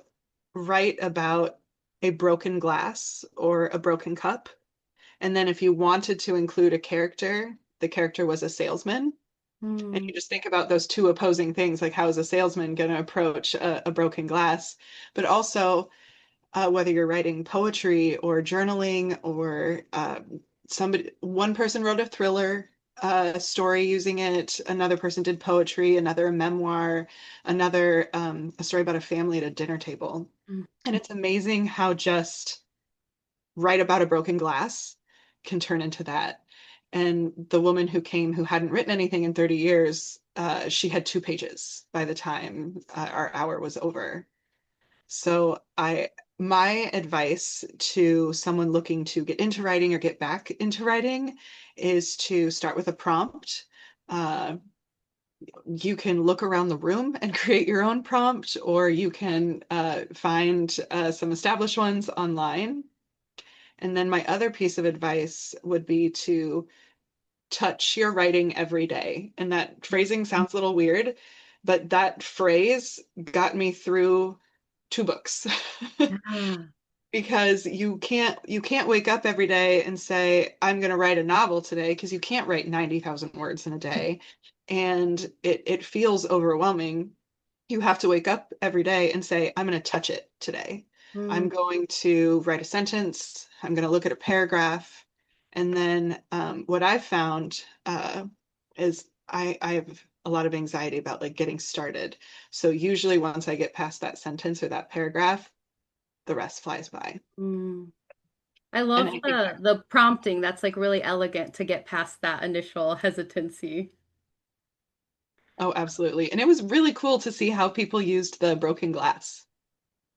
write about a broken glass or a broken cup. And then if you wanted to include a character, the character was a salesman. And Hmm. you just think about those two opposing things, like how is a salesman going to approach a broken glass? But also, whether you're writing poetry or journaling or one person wrote a thriller story using it, another person did poetry, another a memoir, another a story about a family at a dinner table. And it's amazing how just write about a broken glass can turn into that. And the woman who came who hadn't written anything in 30 years, she had 2 pages by the time our hour was over. So my advice to someone looking to get into writing or get back into writing is to start with a prompt. Uh, you can look around the room and create your own prompt, or you can find some established ones online. And then my other piece of advice would be to touch your writing every day. And that phrasing sounds a little weird, but that phrase got me through 2 books. Yeah. Because you can't wake up every day and say I'm going to write a novel today because you can't write 90,000 words in a day and it feels overwhelming. You have to wake up every day and say I'm going to touch it today. Hmm. I'm going to write a sentence. I'm going to look at a paragraph. And then what I've found is I have a lot of anxiety about like getting started. So usually once I get past that sentence or that paragraph, the rest flies by. Hmm. I And love I think that, the prompting. That's like really elegant to get past that initial hesitancy. oh, absolutely. And it was really cool to see how people used the broken glass.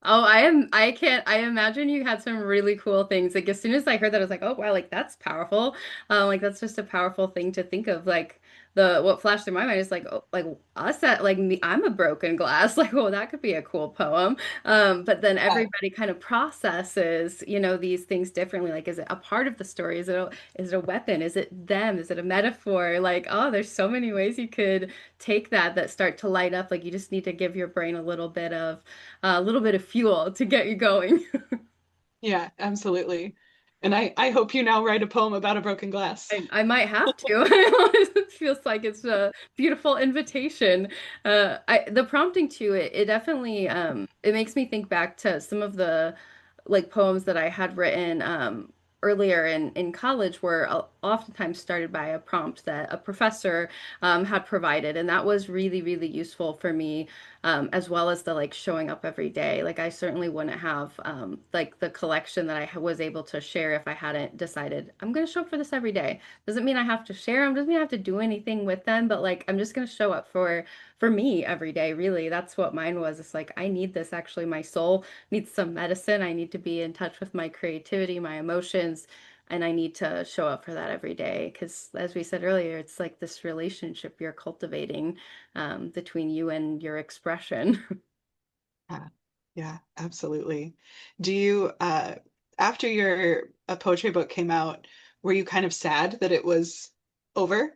Oh, I can't, I imagine you had some really cool things. Like as soon as I heard that, I was like, oh wow, like that's powerful. Like that's just a powerful thing to think of. Like what flashed through my mind is like, oh, like us at like me, I'm a broken glass. Like, oh, that could be a cool poem. But then Yeah. everybody kind of processes, these things differently. Like, is it a part of the story? Is it a weapon? Is it them? Is it a metaphor? Like, oh, there's so many ways you could take that start to light up. Like you just need to give your brain a little bit of fuel to get you going. Yeah, absolutely. And I hope you now write a poem about a broken glass. I might have to. It feels like it's a beautiful invitation. The prompting to it, it definitely it makes me think back to some of the like poems that I had written earlier in college were oftentimes started by a prompt that a professor had provided, and that was really, really useful for me, as well as the like showing up every day. Like I certainly wouldn't have like the collection that was able to share if I hadn't decided I'm going to show up for this every day. Doesn't mean I have to share them, doesn't mean I have to do anything with them, but like I'm just going to show up for me every day, really. That's what mine was. It's like I need this actually. My soul needs some medicine. I need to be in touch with my creativity, my emotions, and I need to show up for that every day. Because as we said earlier, it's like this relationship you're cultivating between you and your expression. Yeah, yeah, absolutely. Do you, after your a poetry book came out, were you kind of sad that it was over?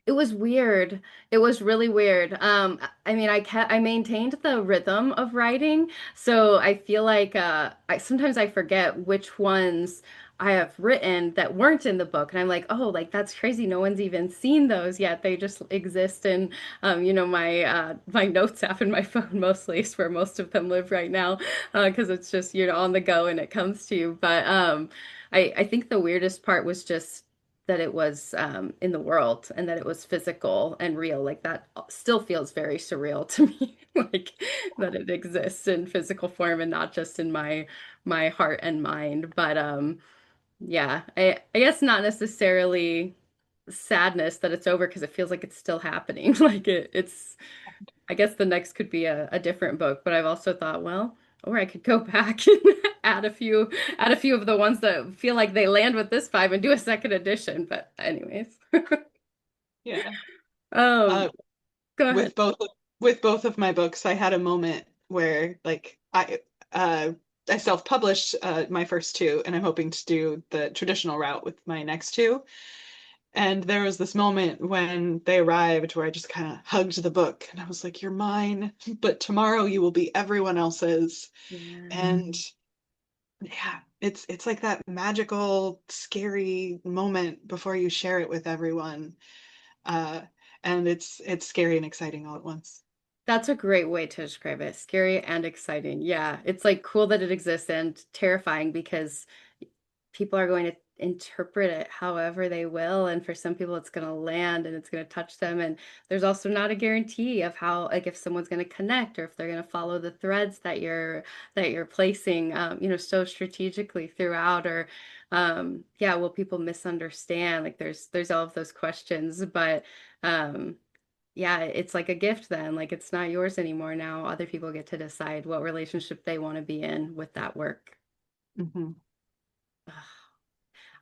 It was weird. It was really weird. I mean, I maintained the rhythm of writing, so I feel like I sometimes I forget which ones I have written that weren't in the book, and I'm like, oh, like that's crazy. No one's even seen those yet. They just exist in, my my notes app in my phone mostly is where most of them live right now, because it's just on the go and it comes to you. But I think the weirdest part was just that it was in the world and that it was physical and real. Like that still feels very surreal to me, like that it exists in physical form and not just in my heart and mind. But yeah, I guess not necessarily sadness that it's over because it feels like it's still happening. Like it's I guess the next could be a different book, but I've also thought, well, or I could go back and add a few of the ones that feel like they land with this vibe and do a second edition. But anyways, Yeah. um, Uh, go ahead. with both with both of my books, I had a moment where like I self-published my first two, and I'm hoping to do the traditional route with my next two. And there was this moment when they arrived where I just kind of hugged the book and I was like, "You're mine, but tomorrow you will be everyone else's." Yeah. And yeah, it's like that magical, scary moment before you share it with everyone. Uh, and it's scary and exciting all at once. That's a great way to describe it. Scary and exciting. Yeah. It's like cool that it exists and terrifying because people are going to interpret it however they will. And for some people, it's going to land and it's going to touch them. And there's also not a guarantee of how, like, if someone's going to connect or if they're going to follow the threads that you're placing, so strategically throughout. Or, yeah, will people misunderstand? Like, there's all of those questions, but. Yeah, it's like a gift then. Like it's not yours anymore now. Other people get to decide what relationship they want to be in with that work. Hmm.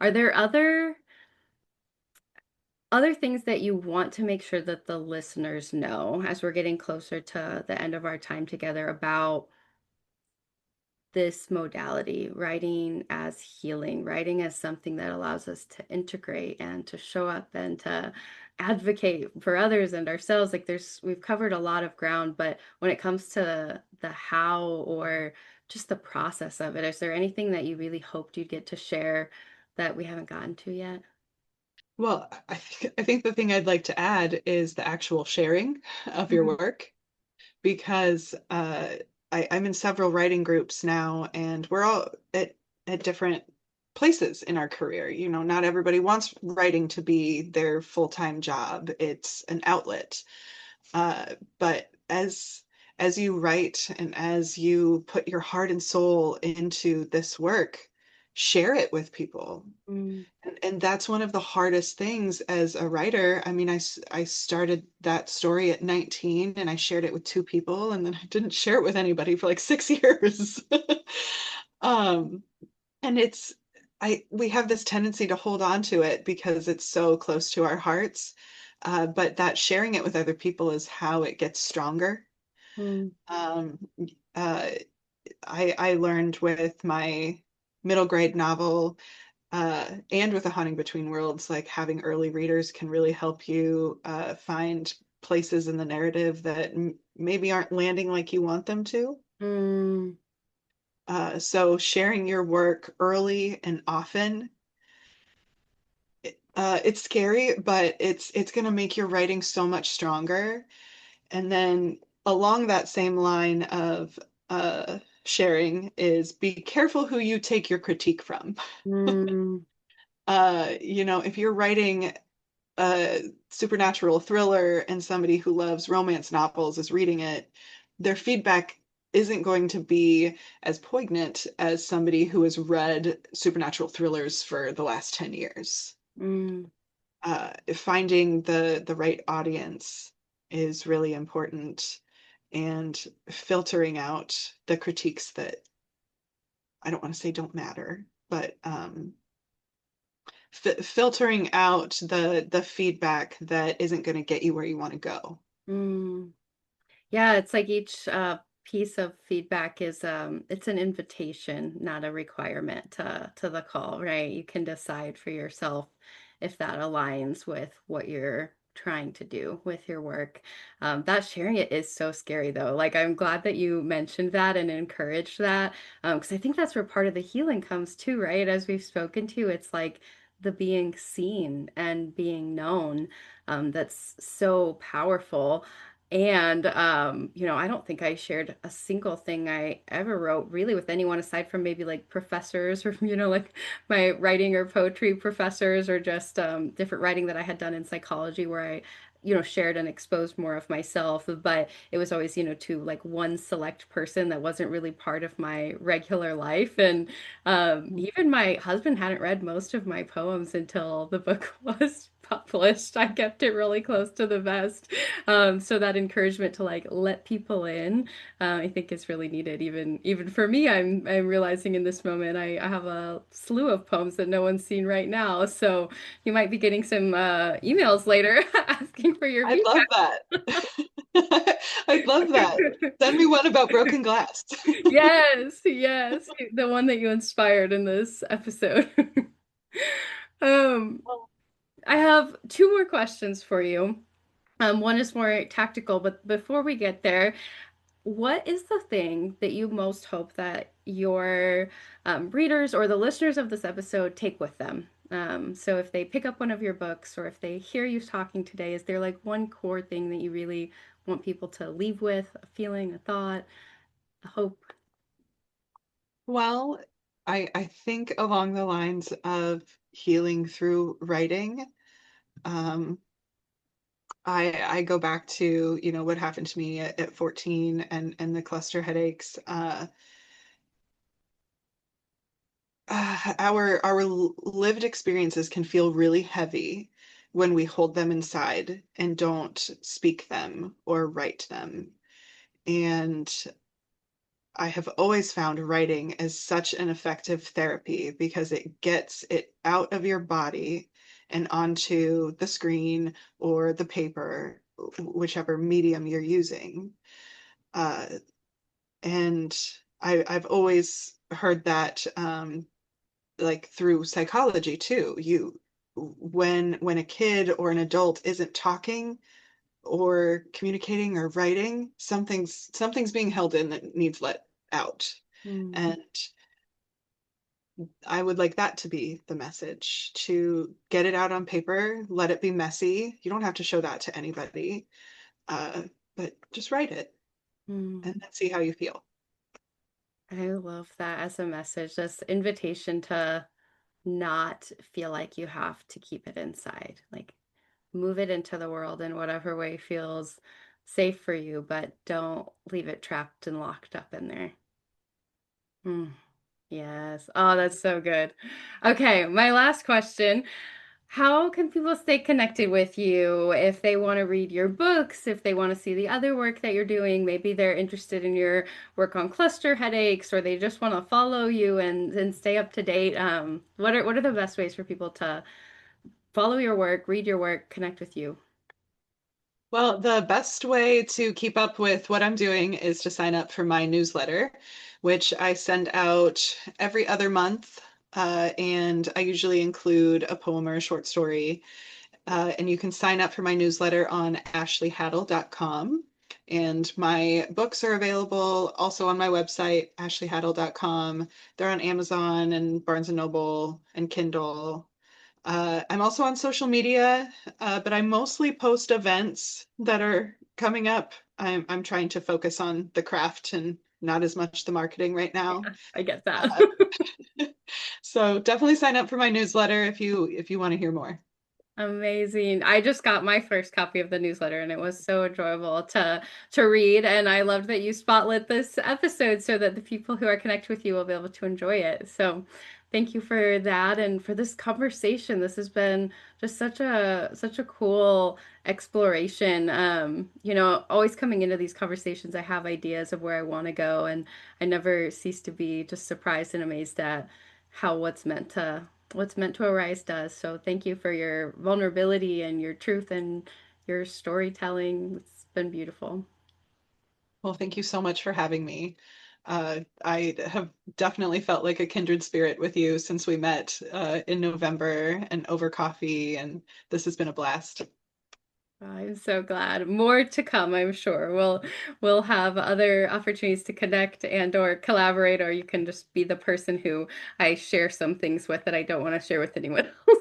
Are there other things that you want to make sure that the listeners know as we're getting closer to the end of our time together about this modality, writing as healing, writing as something that allows us to integrate and to show up and to advocate for others and ourselves? Like we've covered a lot of ground, but when it comes to the how or just the process of it, is there anything that you really hoped you'd get to share that we haven't gotten to yet? Well, I think the thing I'd like to add is the actual sharing of your Mhm. work, because I'm in several writing groups now, and we're all at different places in our career. You know, not everybody wants writing to be their full-time job. It's an outlet. But as you write and as you put your heart and soul into this work, share it with people. Mm, And that's one of the hardest things as a writer. I mean, I started that story at 19 and I shared it with two people, and then I didn't share it with anybody for like 6 years. Um, and we have this tendency to hold on to it because it's so close to our hearts. But that sharing it with other people is how it gets stronger. mm, Um, uh, I learned with my middle grade novel, and with A Haunting Between Worlds, like having early readers can really help you find places in the narrative that maybe aren't landing like you want them to. mm. So sharing your work early and often, it's scary, but it's going to make your writing so much stronger. And then along that same line of sharing is be careful who you take your critique from. Mm, If you're writing a supernatural thriller and somebody who loves romance novels is reading it, their feedback isn't going to be as poignant as somebody who has read supernatural thrillers for the last 10 years. mm, Finding the right audience is really important, and filtering out the critiques that I don't want to say don't matter, but filtering out the feedback that isn't going to get you where you want to go. mm. Yeah, it's like each piece of feedback is it's an invitation, not a requirement to the call, right? You can decide for yourself if that aligns with what you're trying to do with your work. That sharing it is so scary though. Like I'm glad that you mentioned that and encouraged that because I think that's where part of the healing comes too, right? As we've spoken to, it's like the being seen and being known that's so powerful. And I don't think I shared a single thing I ever wrote really with anyone aside from maybe like professors or like my writing or poetry professors or just different writing that I had done in psychology where I shared and exposed more of myself, but it was always to like one select person that wasn't really part of my regular life. And even my husband hadn't read most of my poems until the book was published. I kept it really close to the vest. So that encouragement to like let people in, I think is really needed. Even for me, I'm realizing in this moment I have a slew of poems that no one's seen right now. So you might be getting some emails later asking for your I'd love feedback. that. I'd love that. Send me one about broken glass. Yes, yes, the one that you inspired in this episode. Um, I have two more questions for you. One is more tactical, but before we get there, what is the thing that you most hope that your readers or the listeners of this episode take with them? So if they pick up one of your books or if they hear you talking today, is there like one core thing that you really want people to leave with, a feeling, a thought, a hope? Well, I think along the lines of healing through writing. Um, I go back to, what happened to me at 14 and the cluster headaches. Our lived experiences can feel really heavy when we hold them inside and don't speak them or write them. And I have always found writing as such an effective therapy because it gets it out of your body and onto the screen or the paper, whichever medium you're using. Uh, and I've always heard that, like through psychology too. When a kid or an adult isn't talking or communicating or writing, something's being held in that needs let out. Mm, And I would like that to be the message, to get it out on paper, let it be messy. You don't have to show that to anybody, uh, but just write it mm. and then see how you feel. I love that as a message, this invitation to not feel like you have to keep it inside. Like move it into the world in whatever way feels safe for you, but don't leave it trapped and locked up in there. Mm, yes. Oh, that's so good. Okay, my last question. How can people stay connected with you if they want to read your books, if they want to see the other work that you're doing? Maybe they're interested in your work on cluster headaches, or they just want to follow you and stay up to date. What are the best ways for people to follow your work, read your work, connect with you? Well, the best way to keep up with what I'm doing is to sign up for my newsletter, which I send out every other month. And I usually include a poem or a short story. And you can sign up for my newsletter on ashleyhattle.com. And my books are available also on my website, ashleyhattle.com. They're on Amazon and Barnes& and Noble and Kindle. I'm also on social media, but I mostly post events that are coming up. I'm trying to focus on the craft and not as much the marketing right now. I get that. Uh, so definitely sign up for my newsletter if you want to hear more. Amazing. I just got my first copy of the newsletter and it was so enjoyable to read, and I loved that you spotlit this episode so that the people who are connected with you will be able to enjoy it. So thank you for that and for this conversation. This has been just such a cool exploration. Always coming into these conversations, I have ideas of where I want to go, and I never cease to be just surprised and amazed at how what's meant to arise does. So thank you for your vulnerability and your truth and your storytelling. It's been beautiful. Well, thank you so much for having me. I have definitely felt like a kindred spirit with you since we met in November and over coffee, and this has been a blast. I'm so glad. More to come, I'm sure. We'll have other opportunities to connect and or collaborate, or you can just be the person who I share some things with that I don't want to share with anyone else.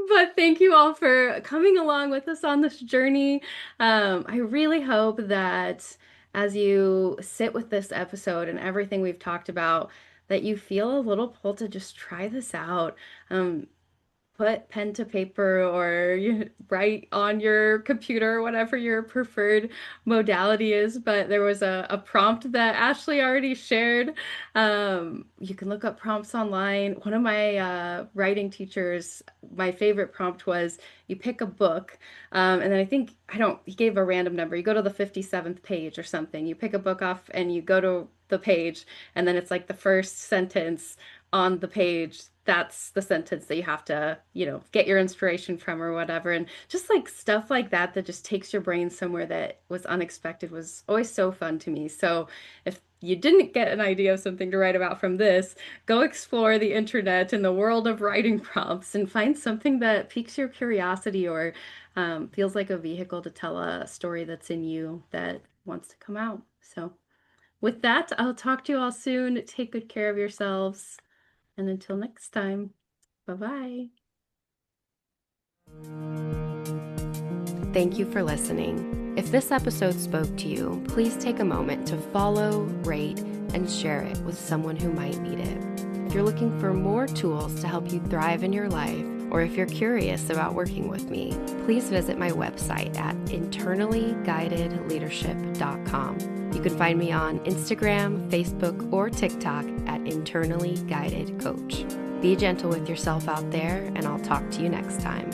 But thank you all for coming along with us on this journey. I really hope that as you sit with this episode and everything we've talked about, that you feel a little pull to just try this out. Put pen to paper or you write on your computer, whatever your preferred modality is. But there was a prompt that Ashley already shared. You can look up prompts online. One of my writing teachers, my favorite prompt was you pick a book, and then he gave a random number. You go to the 57th page or something. You pick a book off and you go to the page, and then it's like the first sentence on the page, that's the sentence that you have to, get your inspiration from or whatever. And just like stuff like that that just takes your brain somewhere that was unexpected was always so fun to me. So if you didn't get an idea of something to write about from this, go explore the internet and the world of writing prompts and find something that piques your curiosity or feels like a vehicle to tell a story that's in you that wants to come out. So with that, I'll talk to you all soon. Take good care of yourselves. And until next time, bye bye. Thank you for listening. If this episode spoke to you, please take a moment to follow, rate, and share it with someone who might need it. If you're looking for more tools to help you thrive in your life, or if you're curious about working with me, please visit my website at internallyguidedleadership.com. You can find me on Instagram, Facebook, or TikTok at Internally Guided Coach. Be gentle with yourself out there, and I'll talk to you next time.